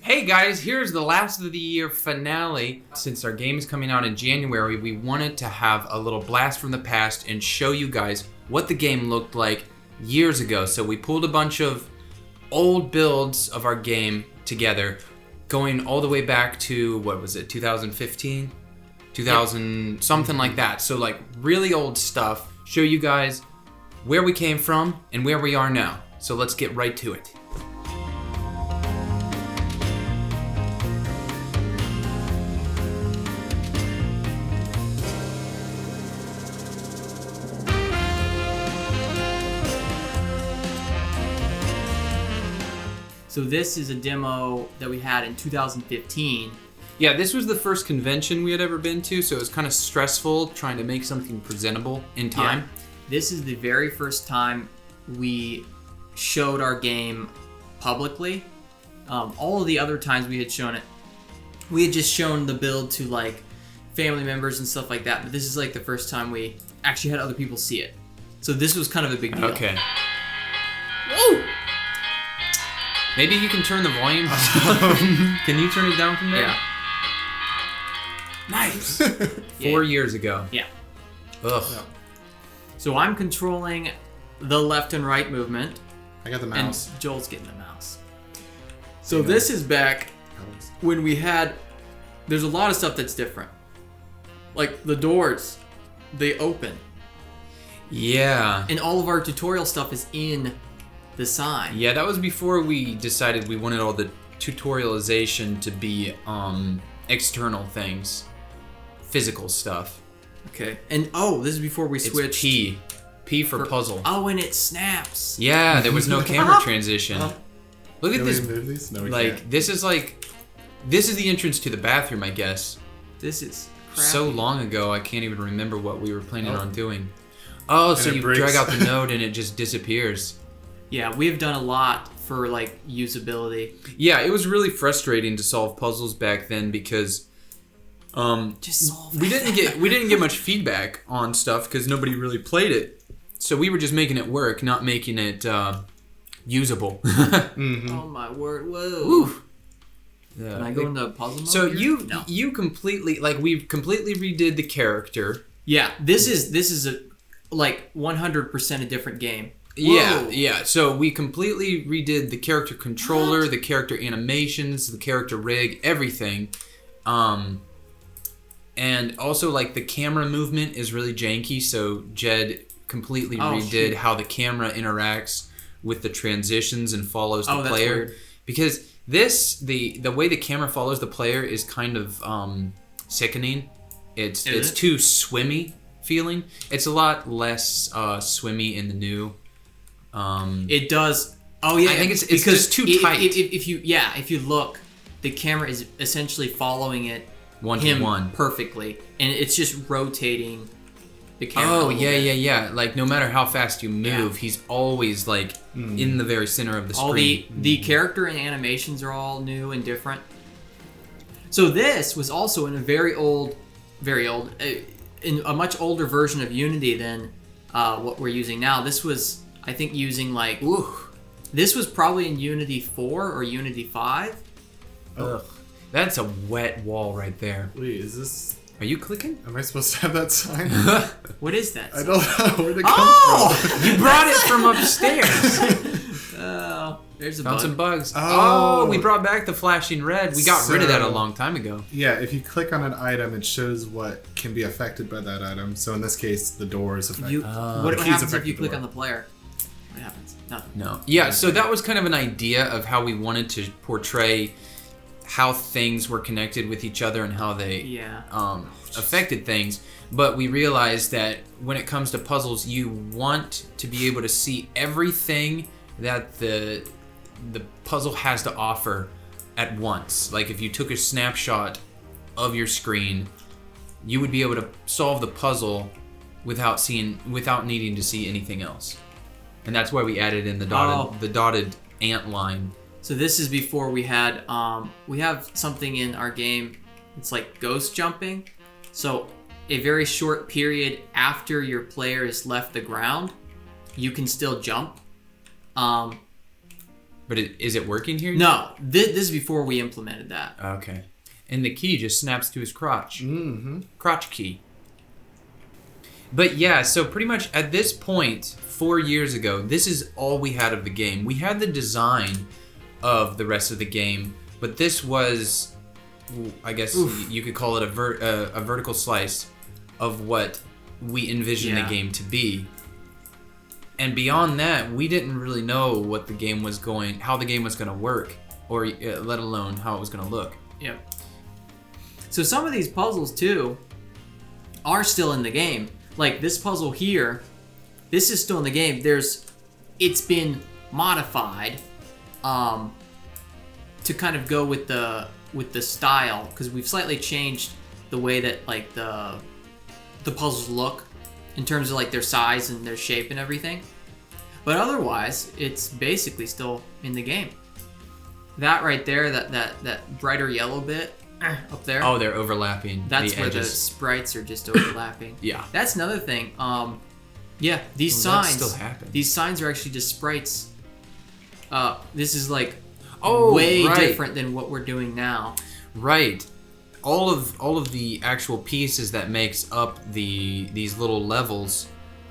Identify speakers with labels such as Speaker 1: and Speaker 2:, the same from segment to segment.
Speaker 1: Hey guys, here's the last of the year finale. Since our game is coming out in January, we wanted to have a little blast from the past and show you guys what the game looked like years ago. So we pulled a bunch of old builds of our game together, going all the way back to, 2015? 2000, something like that. So like really old stuff. Show you guys where we came from and where we are now. So let's get right to it.
Speaker 2: So this is a demo that we had in 2015.
Speaker 1: Yeah, this was the first convention we had ever been to, so it was kind of stressful trying to make something presentable in time.
Speaker 2: Yeah. This is the very first time we showed our game publicly. All of the other times we had shown it, we had just shown the build to like family members and stuff like that, but this is like the first time we actually had other people see it. So this was kind of a big deal.
Speaker 1: Okay.
Speaker 2: Whoa!
Speaker 1: Maybe you can turn the volume. Can you turn it down from there?
Speaker 2: Yeah.
Speaker 1: Nice. 4 years ago.
Speaker 2: Yeah.
Speaker 1: Ugh.
Speaker 3: Yeah.
Speaker 2: So I'm controlling the left and right movement.
Speaker 3: I got the mouse.
Speaker 2: And Joel's getting the mouse. So this is back when we had... There's a lot of stuff that's different. Like the doors, they open.
Speaker 1: Yeah.
Speaker 2: And all of our tutorial stuff is in the sign.
Speaker 1: Yeah, that was before we decided we wanted all the tutorialization to be external things. Physical stuff.
Speaker 2: Okay. And this is before we switched.
Speaker 1: It's P. P for puzzle.
Speaker 2: Oh, and it snaps.
Speaker 1: Yeah, there was no camera transition. Look at
Speaker 3: Can
Speaker 1: this.
Speaker 3: we move these? No, we
Speaker 1: Like,
Speaker 3: can't.
Speaker 1: this is the entrance to the bathroom, I guess.
Speaker 2: This is crappy.
Speaker 1: So long ago, I can't even remember what we were planning on doing. Oh, so
Speaker 3: it
Speaker 1: you
Speaker 3: breaks.
Speaker 1: drag out the node and it just disappears.
Speaker 2: Yeah, we've done a lot for like usability.
Speaker 1: Yeah, it was really frustrating to solve puzzles back then because
Speaker 2: Just solve
Speaker 1: we didn't get much feedback on stuff because nobody really played it. So we were just making it work, not making it usable.
Speaker 2: Oh my word! Whoa.
Speaker 1: Oof.
Speaker 2: Can I go into puzzle mode?
Speaker 1: So
Speaker 2: here? No.
Speaker 1: you completely we completely redid the character.
Speaker 2: Yeah, this is a like 100% a different game. Whoa.
Speaker 1: Yeah. So we completely redid the character controller, the character animations, the character rig, everything. And also like the camera movement is really janky, so Jed completely redid how the camera interacts with the transitions and follows the
Speaker 2: that's
Speaker 1: player.
Speaker 2: weird.
Speaker 1: Because the way the camera follows the player is kind of sickening. It's too swimmy feeling. It's a lot less swimmy in the new.
Speaker 2: It does. Oh yeah,
Speaker 1: I think it's
Speaker 2: because
Speaker 1: just too tight.
Speaker 2: If you look, the camera is essentially following it
Speaker 1: One to one.
Speaker 2: perfectly, and it's just rotating the camera.
Speaker 1: Oh yeah. Like no matter how fast you move,
Speaker 2: Yeah.
Speaker 1: he's always like in the very center of the
Speaker 2: All
Speaker 1: screen.
Speaker 2: the character and animations are all new and different. So this was also in a very old, in a much older version of Unity than what we're using now. This was, I think, using like, this was probably in Unity 4 or Unity 5.
Speaker 1: Ugh, that's a wet wall right there.
Speaker 3: Wait, is this...
Speaker 1: Are you clicking?
Speaker 3: Am I supposed to have that sign?
Speaker 2: What is that?
Speaker 3: I don't know where to come from.
Speaker 1: You brought it from upstairs.
Speaker 2: Oh, there's a
Speaker 1: Found
Speaker 2: bug.
Speaker 1: some bugs.
Speaker 3: Oh.
Speaker 1: Oh, we brought back the flashing red. We got rid of that a long time ago.
Speaker 3: Yeah, if you click on an item, it shows what can be affected by that item. So in this case, the door is affected.
Speaker 2: What
Speaker 3: keys
Speaker 2: happens
Speaker 3: affect
Speaker 2: if you
Speaker 3: the
Speaker 2: click
Speaker 3: door.
Speaker 2: on the player? What happens? Nothing.
Speaker 1: No. Yeah, so that was kind of an idea of how we wanted to portray how things were connected with each other and how they affected things. But we realized that when it comes to puzzles, you want to be able to see everything that the puzzle has to offer at once. Like if you took a snapshot of your screen, you would be able to solve the puzzle without needing to see anything else. And that's why we added in the dotted ant line.
Speaker 2: So this is before we had, we have something in our game, it's like ghost jumping. So a very short period after your player has left the ground, you can still jump.
Speaker 1: But is it working here?
Speaker 2: No, this is before we implemented that.
Speaker 1: Okay. And the key just snaps to his crotch.
Speaker 3: Mm-hmm.
Speaker 1: Crotch key. But yeah, so pretty much at this point, 4 years ago, this is all we had of the game. We had the design of the rest of the game, but this was, I guess you could call it a vertical slice of what we envisioned the game to be. And beyond that, we didn't really know what the game was how the game was going to work, or let alone how it was going to look.
Speaker 2: Yep. So some of these puzzles too are still in the game. Like this puzzle here, this is still in the game. It's been modified to kind of go with the style, because we've slightly changed the way that like the puzzles look in terms of like their size and their shape and everything. But otherwise, it's basically still in the game. That right there, that brighter yellow bit up there.
Speaker 1: Oh, they're overlapping.
Speaker 2: That's where the sprites are just overlapping.
Speaker 1: Yeah.
Speaker 2: That's another thing. Yeah, these signs.
Speaker 1: That still happens.
Speaker 2: These signs are actually just sprites. This is like
Speaker 1: way
Speaker 2: different than what we're doing now.
Speaker 1: Right. All of the actual pieces that makes up these little levels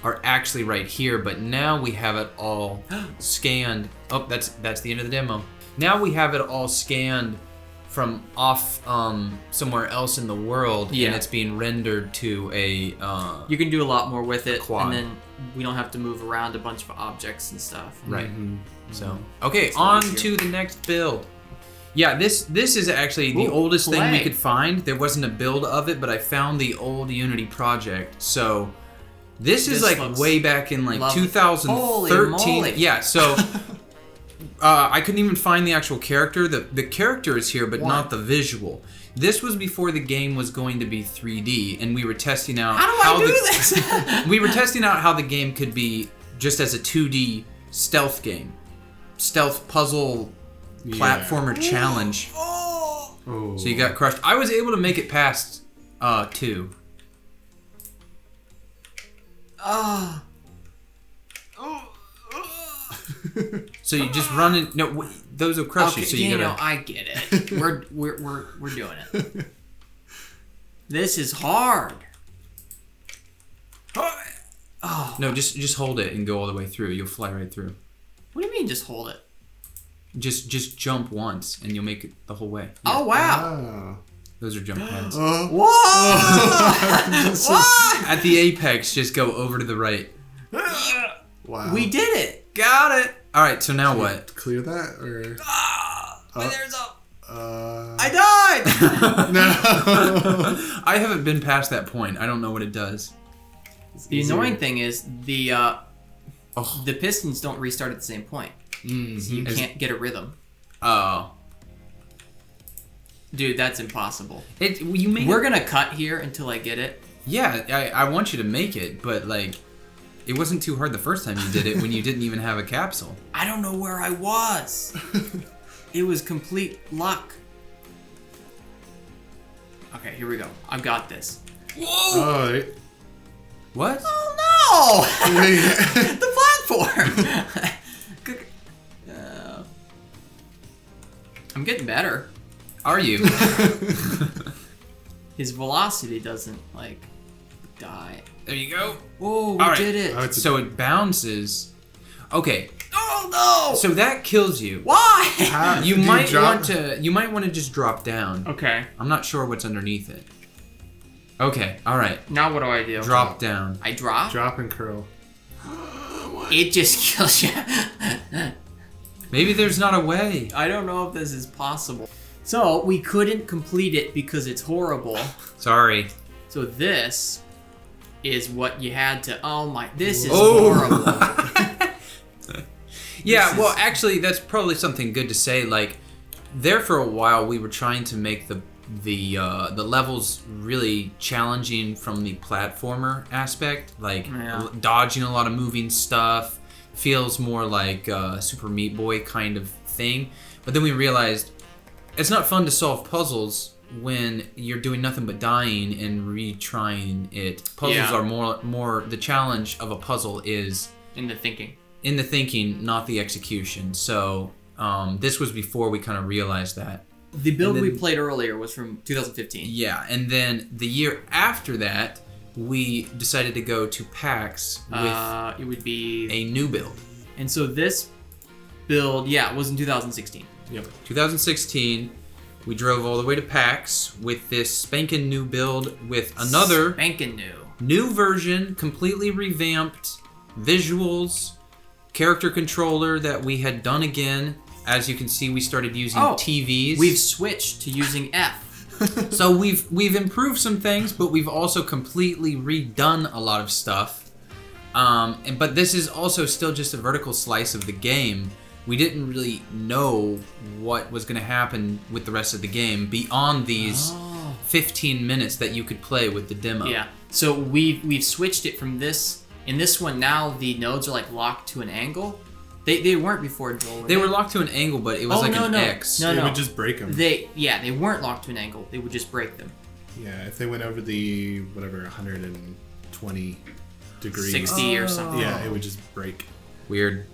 Speaker 1: are actually right here, but now we have it all scanned. Oh, that's the end of the demo. Now we have it all scanned from off somewhere else in the world, and it's being rendered to a
Speaker 2: you can do a lot more with it,
Speaker 1: quad.
Speaker 2: And then we don't have to move around a bunch of objects and stuff.
Speaker 1: Right. Mm-hmm. So okay, on to the next build. Yeah, this is actually the oldest thing we could find. There wasn't a build of it, but I found the old Unity project. So this is like way back in like 2013. Yeah, so I couldn't even find the actual character. The character is here, but not the visual. This was before the game was going to be 3D, and we were testing out we were testing out how the game could be just as a 2D stealth game. Stealth puzzle platformer challenge. So you got crushed. I was able to make it past 2. So you just run in. No, those will crush you. So you gotta.
Speaker 2: I get it. We're doing it. This is hard. Oh
Speaker 1: no! Just hold it and go all the way through. You'll fly right through.
Speaker 2: What do you mean? Just hold it?
Speaker 1: Just jump once and you'll make it the whole way.
Speaker 2: Yeah. Oh wow!
Speaker 1: Those are jump pads.
Speaker 2: Whoa!
Speaker 1: At the apex, just go over to the right.
Speaker 3: Wow!
Speaker 2: We did it.
Speaker 1: Got it. All right. So now what?
Speaker 3: Clear that or?
Speaker 2: There's a. I died.
Speaker 3: No.
Speaker 2: I
Speaker 1: haven't been past that point. I don't know what it does.
Speaker 2: The annoying thing is the pistons don't restart at the same point. So you can't get a rhythm.
Speaker 1: Oh.
Speaker 2: Dude, that's impossible.
Speaker 1: We're
Speaker 2: gonna cut here until I get it.
Speaker 1: Yeah, I want you to make it, but like, it wasn't too hard the first time you did it when you didn't even have a capsule.
Speaker 2: I don't know where I was. It was complete luck. Okay, here we go. I've got this.
Speaker 1: Whoa!
Speaker 3: Oh,
Speaker 1: what?
Speaker 2: Oh no! The platform. I'm getting better.
Speaker 1: Are you?
Speaker 2: His velocity doesn't like die.
Speaker 1: There you go.
Speaker 2: Oh, we did it.
Speaker 1: So it bounces. Okay.
Speaker 2: Oh no!
Speaker 1: So that kills you.
Speaker 2: Why?
Speaker 1: You might want to just drop down.
Speaker 2: Okay.
Speaker 1: I'm not sure what's underneath it. Okay. All right.
Speaker 2: Now what do I do?
Speaker 1: Drop down.
Speaker 2: I drop.
Speaker 3: Drop and curl.
Speaker 2: It just kills you.
Speaker 1: Maybe there's not a way.
Speaker 2: I don't know if this is possible. So we couldn't complete it because it's horrible.
Speaker 1: Sorry.
Speaker 2: So this is what you had to. Oh my! This is horrible.
Speaker 1: Yeah. Well, actually, that's probably something good to say. Like, there for a while, we were trying to make the levels really challenging from the platformer aspect, like dodging a lot of moving stuff. Feels more like Super Meat Boy kind of thing. But then we realized it's not fun to solve puzzles when you're doing nothing but dying and retrying it. Puzzles are more the challenge of a puzzle is
Speaker 2: in the thinking.
Speaker 1: In the thinking, not the execution. So This was before we kind of realized that.
Speaker 2: The build we played earlier was from 2015.
Speaker 1: Yeah, and then the year after that, we decided to go to PAX with
Speaker 2: it would be
Speaker 1: a new build.
Speaker 2: And so this build, it was in 2016.
Speaker 3: Yep.
Speaker 1: 2016, we drove all the way to PAX with this spanking new build with another
Speaker 2: spanking
Speaker 1: new version, completely revamped visuals, character controller that we had done again. As you can see, we started using TVs.
Speaker 2: We've switched to using F.
Speaker 1: So we've improved some things, but we've also completely redone a lot of stuff. But this is also still just a vertical slice of the game. We didn't really know what was going to happen with the rest of the game beyond these 15 minutes that you could play with the demo.
Speaker 2: Yeah. So we've switched it from this. In this one now, the nodes are like locked to an angle. They weren't before, Joel.
Speaker 1: They were locked to an angle, but it was an X.
Speaker 2: No,
Speaker 3: It would just break them.
Speaker 2: They weren't locked to an angle. They would just break them.
Speaker 3: Yeah, if they went over the 120 degrees,
Speaker 2: 60 or something.
Speaker 3: Yeah, it would just break.
Speaker 1: Weird.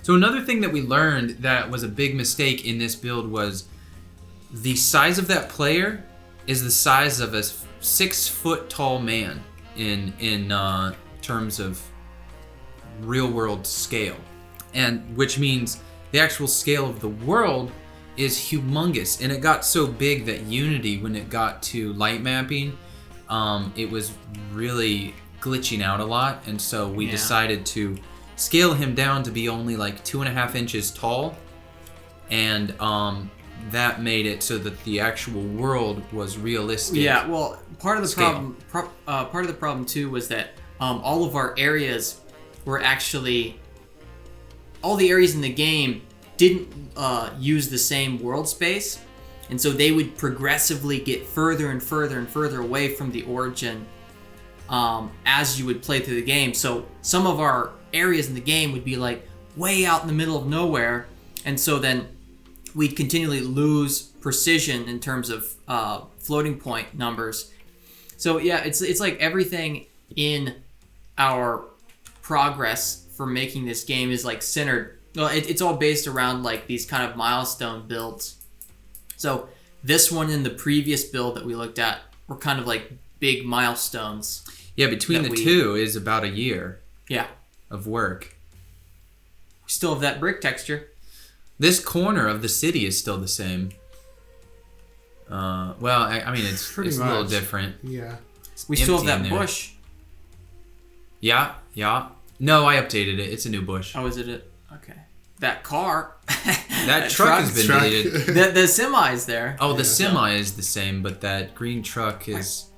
Speaker 1: So another thing that we learned that was a big mistake in this build was the size of that player is the size of a 6 foot tall man in terms of real world scale, and which means the actual scale of the world is humongous, and it got so big that Unity, when it got to light mapping, it was really glitching out a lot, and so we decided to scale him down to be only like 2.5 inches tall, and that made it so that the actual world was realistic.
Speaker 2: Yeah, well, part of the problem too was that all of our areas were actually, all the areas in the game didn't use the same world space, and so they would progressively get further and further and further away from the origin as you would play through the game. So some of our areas in the game would be like way out in the middle of nowhere, and so then we'd continually lose precision in terms of floating point numbers. So yeah, it's like everything in our progress for making this game is like centered. Well, it's all based around like these kind of milestone builds. So this one and the previous build that we looked at were kind of like big milestones.
Speaker 1: Yeah, between the two is about a year.
Speaker 2: Yeah.
Speaker 1: Of work.
Speaker 2: We still have that brick texture.
Speaker 1: This corner of the city is still the same. Well, I mean, it's a little different.
Speaker 3: Yeah.
Speaker 2: We still have that bush.
Speaker 1: Yeah. No, I updated it. It's a new bush.
Speaker 2: Oh, is it? Okay. That car.
Speaker 1: That truck has been deleted.
Speaker 2: The semi is there.
Speaker 1: Oh, the semi is the same, but that green truck has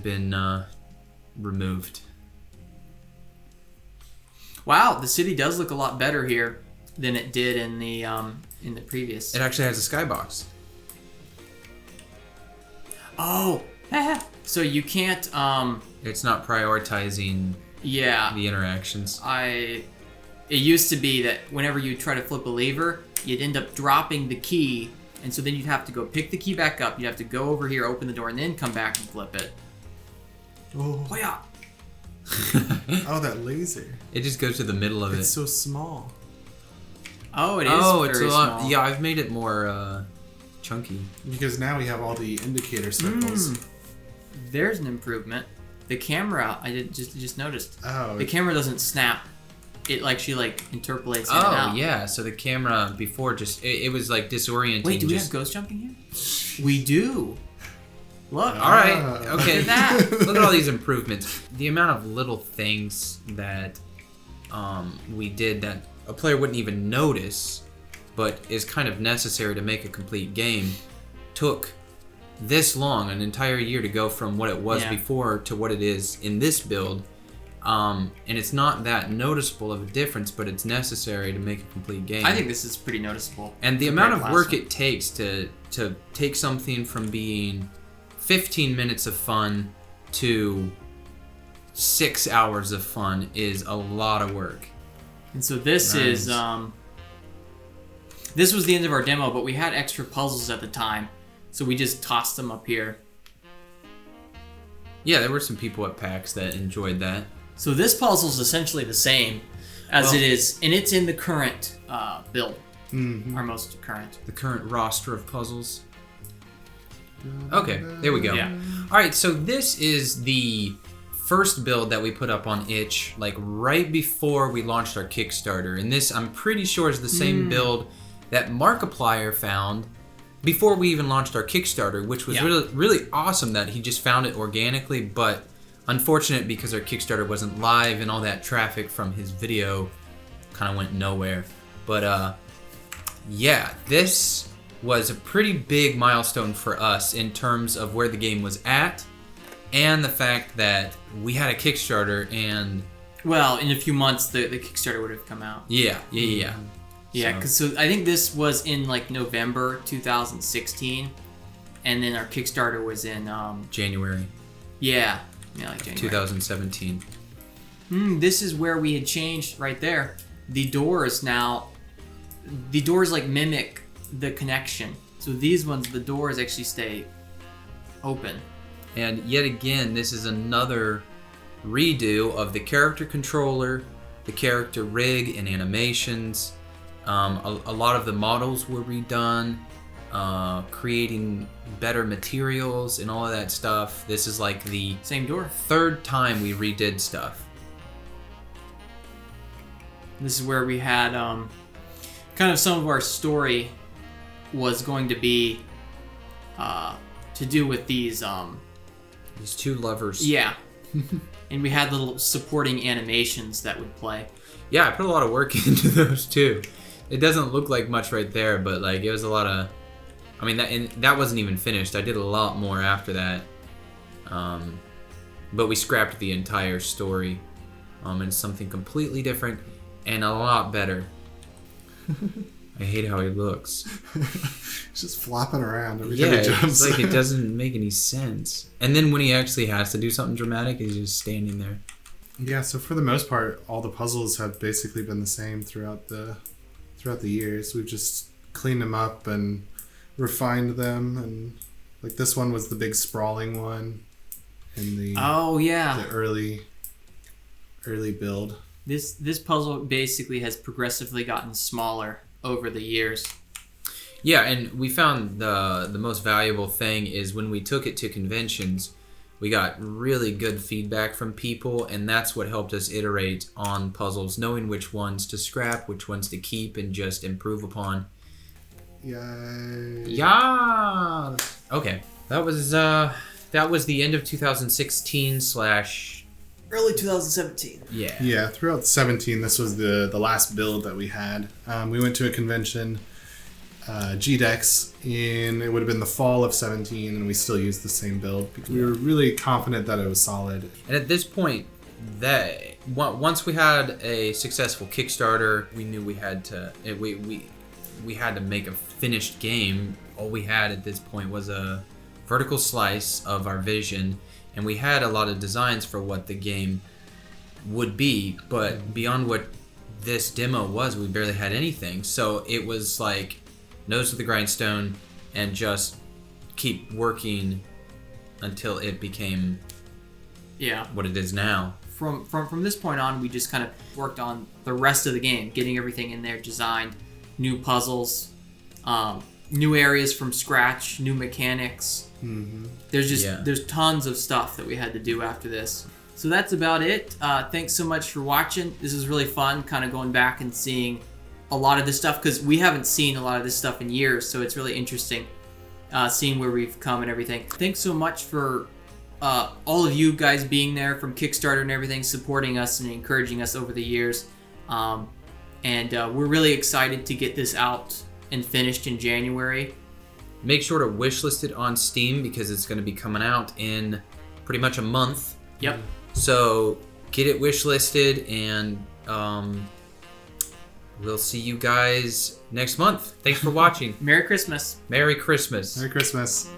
Speaker 1: been removed.
Speaker 2: Wow, the city does look a lot better here than it did in the previous.
Speaker 1: It actually has a skybox.
Speaker 2: Oh, so you can't.
Speaker 1: It's not prioritizing.
Speaker 2: Yeah.
Speaker 1: The interactions.
Speaker 2: It used to be that whenever you try to flip a lever, you'd end up dropping the key, and so then you'd have to go pick the key back up. You'd have to go over here, open the door, and then come back and flip it.
Speaker 3: Oh
Speaker 2: yeah.
Speaker 3: Oh, that laser.
Speaker 1: It just goes to the middle of it.
Speaker 3: It's so small.
Speaker 2: Oh, it is.
Speaker 1: It's a lot. Small. Yeah, I've made it more chunky.
Speaker 3: Because now we have all the indicator circles.
Speaker 2: There's an improvement. The camera, I just noticed.
Speaker 3: Oh.
Speaker 2: The camera doesn't snap. It interpolates in and out.
Speaker 1: Oh, yeah. So the camera before it was like disorienting.
Speaker 2: Wait, do we have ghost jumping here? We do. Look.
Speaker 1: All right. Okay.
Speaker 2: Look at that.
Speaker 1: Look at all these improvements. The amount of little things that we did that a player wouldn't even notice, but is kind of necessary to make a complete game, took this long, an entire year, to go from what it was before to what it is in this build. And it's not that noticeable of a difference, but it's necessary to make a complete game.
Speaker 2: I think this is pretty noticeable.
Speaker 1: And the amount of work it takes to take something from being 15 minutes of fun to 6 hours of fun is a lot of work.
Speaker 2: And so this is this was the end of our demo, but we had extra puzzles at the time, so we just tossed them up here.
Speaker 1: Yeah, there were some people at PAX that enjoyed that.
Speaker 2: So this puzzle is essentially the same as it is, and it's in the current build. our most current.
Speaker 1: The current roster of puzzles. Okay, there we go.
Speaker 2: Yeah.
Speaker 1: All right, so this is the first build that we put up on itch, like right before we launched our Kickstarter. And this, I'm pretty sure, is the same build that Markiplier found before we even launched our Kickstarter, which was really, really awesome that he just found it organically, but unfortunate because our Kickstarter wasn't live and all that traffic from his video kind of went nowhere. But yeah, this was a pretty big milestone for us in terms of where the game was at and the fact that we had a Kickstarter and...
Speaker 2: Well, in a few months, the Kickstarter would have come out.
Speaker 1: Yeah.
Speaker 2: Yeah, because so I think this was in like November 2016, and then our Kickstarter was in...
Speaker 1: January.
Speaker 2: Yeah, like January.
Speaker 1: 2017.
Speaker 2: This is where we had changed right there. The doors now... The doors like mimic the connection. So these ones, the doors actually stay open.
Speaker 1: And yet again, this is another redo of the character controller, the character rig and animations. A lot of the models were redone, creating better materials and all of that stuff. This is like the
Speaker 2: same door.
Speaker 1: Third time we redid stuff.
Speaker 2: This is where we had kind of some of our story was going to be to do with these
Speaker 1: two lovers.
Speaker 2: Yeah. And we had little supporting animations that would play.
Speaker 1: Yeah, I put a lot of work into those too. It doesn't look like much right there, but like it was a lot of... I mean, that wasn't even finished. I did a lot more after that. But we scrapped the entire story into something completely different and a lot better. I hate how he looks.
Speaker 3: He's just flopping around every time he jumps.
Speaker 1: It's like it doesn't make any sense. And then when he actually has to do something dramatic, he's just standing there.
Speaker 3: Yeah, so for the most part, all the puzzles have basically been the same throughout the years. We've just cleaned them up and refined them, and like this one was the big sprawling one in the the early build.
Speaker 2: This puzzle basically has progressively gotten smaller over the years.
Speaker 1: Yeah, and we found the most valuable thing is when we took it to conventions, we got really good feedback from people, and that's what helped us iterate on puzzles, knowing which ones to scrap, which ones to keep, and just improve upon.
Speaker 3: Yay.
Speaker 1: Yeah. Okay, that was the end of 2016 /
Speaker 2: early 2017.
Speaker 1: Yeah.
Speaker 3: Yeah, throughout 17, this was the last build that we had. We went to a convention, GDEX, it would have been the fall of 17, and we still used the same build because we were really confident that it was solid.
Speaker 1: And at this point, once we had a successful Kickstarter, we knew we had to we had to make a finished game. All we had at this point was a vertical slice of our vision, and we had a lot of designs for what the game would be, but beyond what this demo was, we barely had anything. So it was like nose to the grindstone and just keep working until it became what it is now.
Speaker 2: From this point on, we just kind of worked on the rest of the game, getting everything in there, designed new puzzles, new areas from scratch, new mechanics.
Speaker 3: Mm-hmm.
Speaker 2: There's tons of stuff that we had to do after this. So that's about it. Thanks so much for watching. This is really fun, kind of going back and seeing a lot of this stuff, because we haven't seen a lot of this stuff in years, so it's really interesting seeing where we've come and everything. Thanks so much for all of you guys being there from Kickstarter and everything, supporting us and encouraging us over the years. And we're really excited to get this out and finished in January.
Speaker 1: Make sure to wishlist it on Steam because it's going to be coming out in pretty much a month.
Speaker 2: Yep.
Speaker 1: So get it wishlisted, and we'll see you guys next month. Thanks for watching.
Speaker 2: Merry Christmas.
Speaker 1: Merry Christmas.
Speaker 3: Merry Christmas.